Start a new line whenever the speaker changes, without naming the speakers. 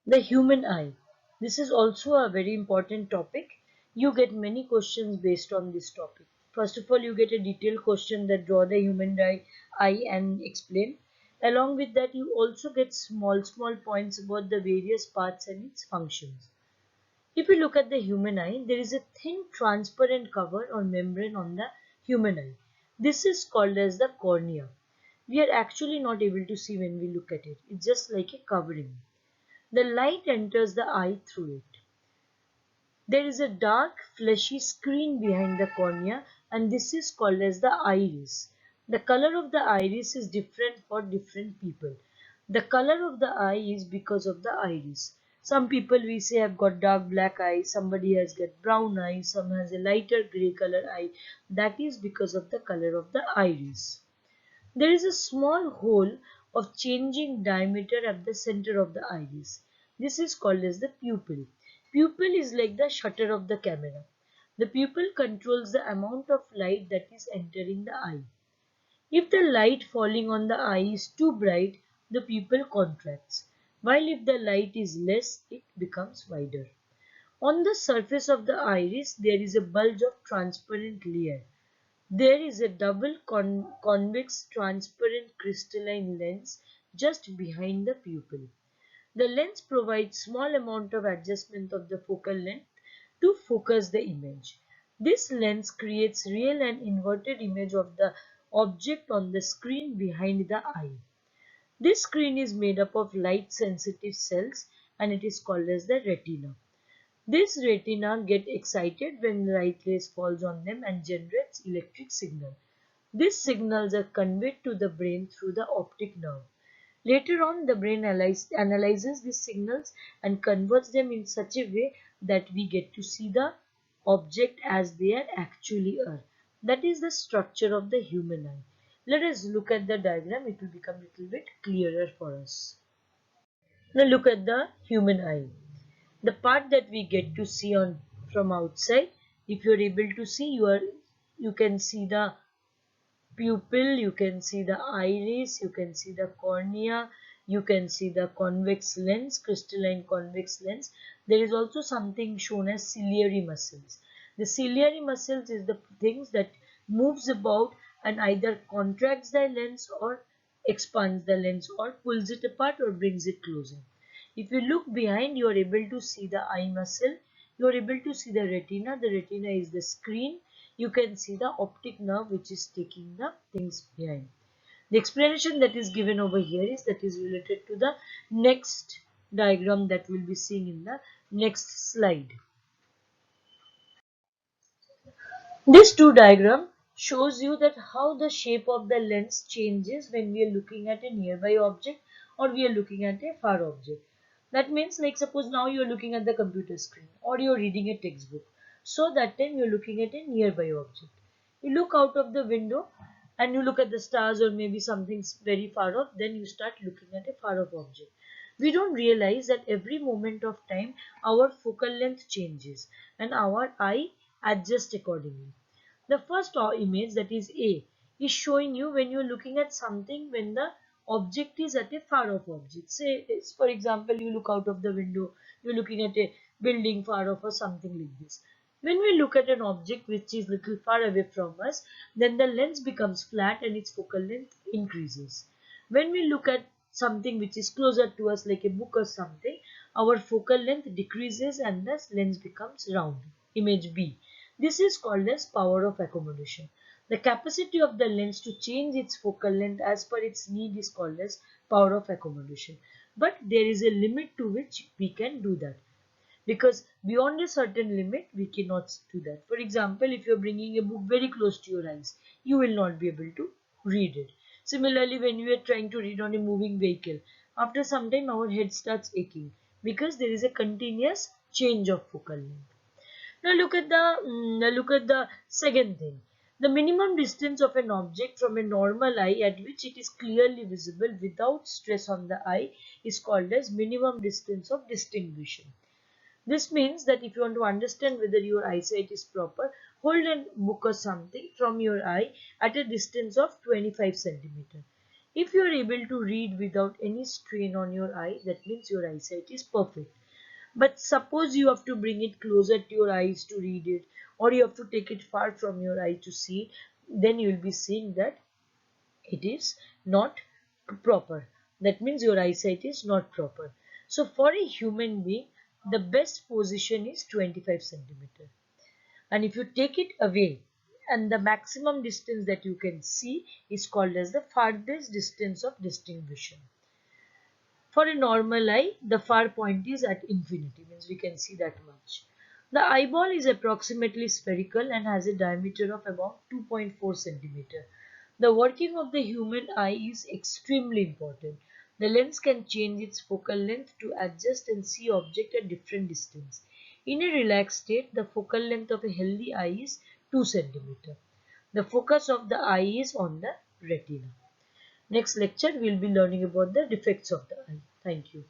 The human eye. This is also a very important topic. You get many questions based on this topic. First of all, you get a detailed question that draw the human eye and explain. Along with that, you also get small points about the various parts and its functions. If you look at the human eye, there is a thin transparent cover or membrane on the human eye. This is called as the cornea. We are actually not able to see when we look at it. It's just like a covering. The light enters the eye through it. There is a dark fleshy screen behind the cornea, and this is called as the iris. The color of the iris is different for different people. The color of the eye is because of the iris. Some people we say have got dark black eyes, somebody has got brown eyes, some has a lighter grey color eye. That is because of the color of the iris. There is a small hole of changing diameter at the center of the iris. This is called as the pupil. Pupil is like the shutter of the camera. The pupil controls the amount of light that is entering the eye. If the light falling on the eye is too bright, the pupil contracts, while if the light is less, it becomes wider. On the surface of the iris, there is a bulge of transparent layer. There is a double convex transparent crystalline lens just behind the pupil. The lens provides small amount of adjustment of the focal length to focus the image. This lens creates real and inverted image of the object on the screen behind the eye. This screen is made up of light sensitive cells and it is called as the retina. This retina get excited when light rays falls on them and generates electric signal. These signals are conveyed to the brain through the optic nerve. Later on, the brain analyzes these signals and converts them in such a way that we get to see the object as they are actually are. That is the structure of the human eye. Let us look at the diagram. It will become a little bit clearer for us. Now look at the human eye. The part that we get to see on from outside, if you are able to see, you can see the pupil, you can see the iris, you can see the cornea, you can see the convex lens, crystalline convex lens. There is also something shown as ciliary muscles. The ciliary muscles is the things that moves about and either contracts the lens or expands the lens or pulls it apart or brings it closer. If you look behind, you are able to see the eye muscle, you are able to see the retina. The retina is the screen. You can see the optic nerve which is taking the things behind. The explanation that is given over here is that is related to the next diagram that we will be seeing in the next slide. This two diagram shows you that how the shape of the lens changes when we are looking at a nearby object or we are looking at a far object. That means, like, suppose now you are looking at the computer screen or you are reading a textbook. So that time you are looking at a nearby object. You look out of the window and you look at the stars or maybe something very far off, then you start looking at a far off object. We don't realize that every moment of time our focal length changes and our eye adjusts accordingly. The first image, that is A, is showing you when you are looking at something when the object is at a far off object. Say, for example, you look out of the window, you are looking at a building far off or something like this. When we look at an object which is little far away from us, then the lens becomes flat and its focal length increases. When we look at something which is closer to us like a book or something, our focal length decreases and the lens becomes round. Image B. This is called as power of accommodation. The capacity of the lens to change its focal length as per its need is called as power of accommodation. But there is a limit to which we can do that, because beyond a certain limit we cannot do that. For example, if you are bringing a book very close to your eyes, you will not be able to read it. Similarly, when you are trying to read on a moving vehicle, after some time our head starts aching because there is a continuous change of focal length. Now look at the second thing. The minimum distance of an object from a normal eye at which it is clearly visible without stress on the eye is called as minimum distance of distinction. This means that if you want to understand whether your eyesight is proper, hold a book or something from your eye at a distance of 25 centimeter. If you are able to read without any strain on your eye, that means your eyesight is perfect. But suppose you have to bring it closer to your eyes to read it, or you have to take it far from your eye to see it, then you will be seeing that it is not proper. That means your eyesight is not proper. So for a human being, the best position is 25 centimeter. And if you take it away, and the maximum distance that you can see is called as the farthest distance of distinction. For a normal eye, the far point is at infinity, means we can see that much. The eyeball is approximately spherical and has a diameter of about 2.4 centimeter. The working of the human eye is extremely important. The lens can change its focal length to adjust and see object at different distance. In a relaxed state, the focal length of a healthy eye is 2 centimeter. The focus of the eye is on the retina. Next lecture we will be learning about the defects of the eye. Thank you.